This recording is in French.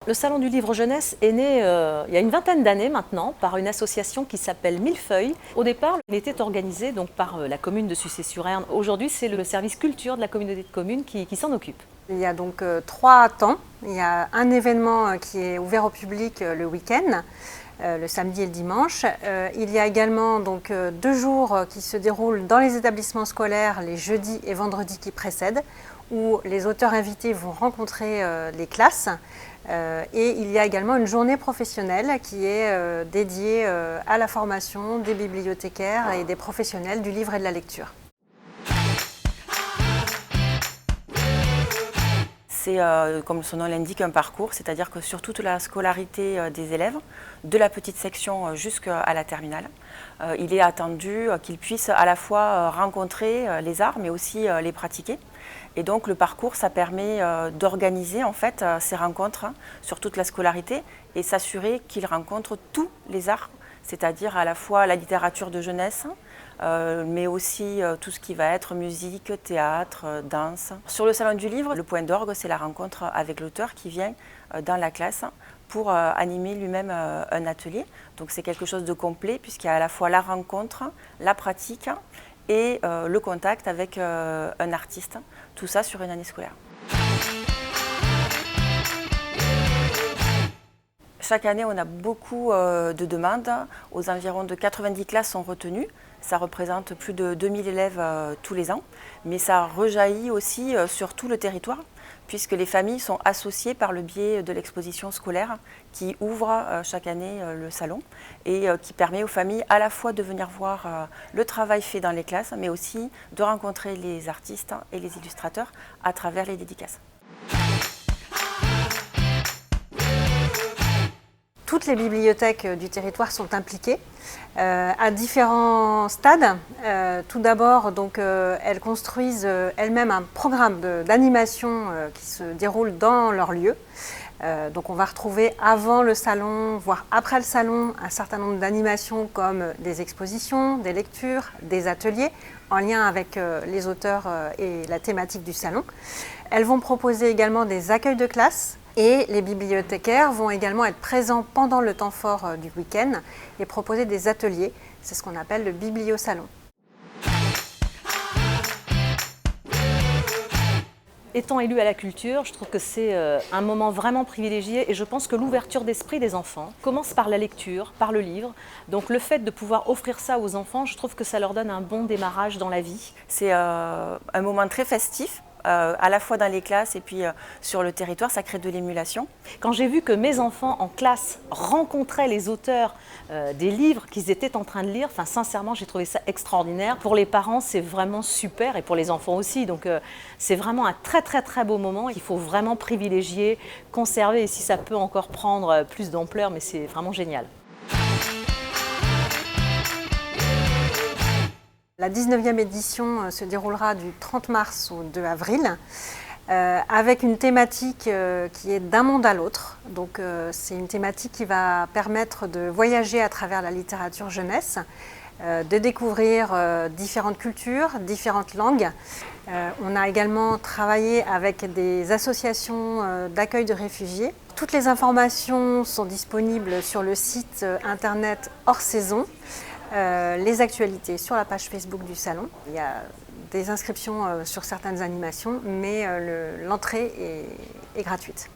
Le Salon du Livre Jeunesse est né il y a une vingtaine d'années maintenant par une association qui s'appelle Millefeuille. Au départ, il était organisé donc, par la commune de Sucé-sur-Erne. Aujourd'hui, c'est le service culture de la communauté de communes qui s'en occupe. Il y a donc 3 temps. Il y a un événement qui est ouvert au public le week-end, le samedi et le dimanche. Il y a également donc 2 jours qui se déroulent dans les établissements scolaires les jeudis et vendredis qui précèdent, où les auteurs invités vont rencontrer les classes. Et il y a également une journée professionnelle qui est dédiée à la formation des bibliothécaires et des professionnels du livre et de la lecture. C'est, comme son nom l'indique, un parcours, c'est-à-dire que sur toute la scolarité des élèves, de la petite section jusqu'à la terminale, il est attendu qu'ils puissent à la fois rencontrer les arts, mais aussi les pratiquer. Et donc le parcours, ça permet d'organiser en fait ces rencontres sur toute la scolarité et s'assurer qu'ils rencontrent tous les arts, c'est-à-dire à la fois la littérature de jeunesse, mais aussi tout ce qui va être musique, théâtre, danse. Sur le Salon du Livre, le point d'orgue, c'est la rencontre avec l'auteur qui vient dans la classe pour animer lui-même un atelier. Donc c'est quelque chose de complet puisqu'il y a à la fois la rencontre, la pratique et le contact avec un artiste, tout ça sur une année scolaire. Chaque année, on a beaucoup de demandes. Aux environs de 90 classes sont retenues. Ça représente plus de 2000 élèves tous les ans. Mais ça rejaillit aussi sur tout le territoire, puisque les familles sont associées par le biais de l'exposition scolaire qui ouvre chaque année le salon et qui permet aux familles à la fois de venir voir le travail fait dans les classes, mais aussi de rencontrer les artistes et les illustrateurs à travers les dédicaces. Toutes les bibliothèques du territoire sont impliquées à différents stades. Tout d'abord, elles construisent elles-mêmes un programme d'animation qui se déroule dans leur lieu. Donc on va retrouver avant le salon, voire après le salon, un certain nombre d'animations comme des expositions, des lectures, des ateliers en lien avec les auteurs et la thématique du salon. Elles vont proposer également des accueils de classe. Et les bibliothécaires vont également être présents pendant le temps fort du week-end et proposer des ateliers. C'est ce qu'on appelle le bibliosalon. Étant élue à la culture, je trouve que c'est un moment vraiment privilégié et je pense que l'ouverture d'esprit des enfants commence par la lecture, par le livre. Donc le fait de pouvoir offrir ça aux enfants, je trouve que ça leur donne un bon démarrage dans la vie. C'est un moment très festif. À la fois dans les classes et puis sur le territoire, ça crée de l'émulation. Quand j'ai vu que mes enfants en classe rencontraient les auteurs des livres qu'ils étaient en train de lire, sincèrement, j'ai trouvé ça extraordinaire. Pour les parents, c'est vraiment super et pour les enfants aussi. Donc c'est vraiment un très très très beau moment qu'il faut vraiment privilégier, conserver et si ça peut encore prendre plus d'ampleur, mais c'est vraiment génial. La 19e édition se déroulera du 30 mars au 2 avril avec une thématique qui est d'un monde à l'autre. Donc c'est une thématique qui va permettre de voyager à travers la littérature jeunesse, de découvrir différentes cultures, différentes langues. On a également travaillé avec des associations d'accueil de réfugiés. Toutes les informations sont disponibles sur le site internet hors saison. Les actualités sur la page Facebook du salon. Il y a des inscriptions sur certaines animations, mais l'entrée est gratuite.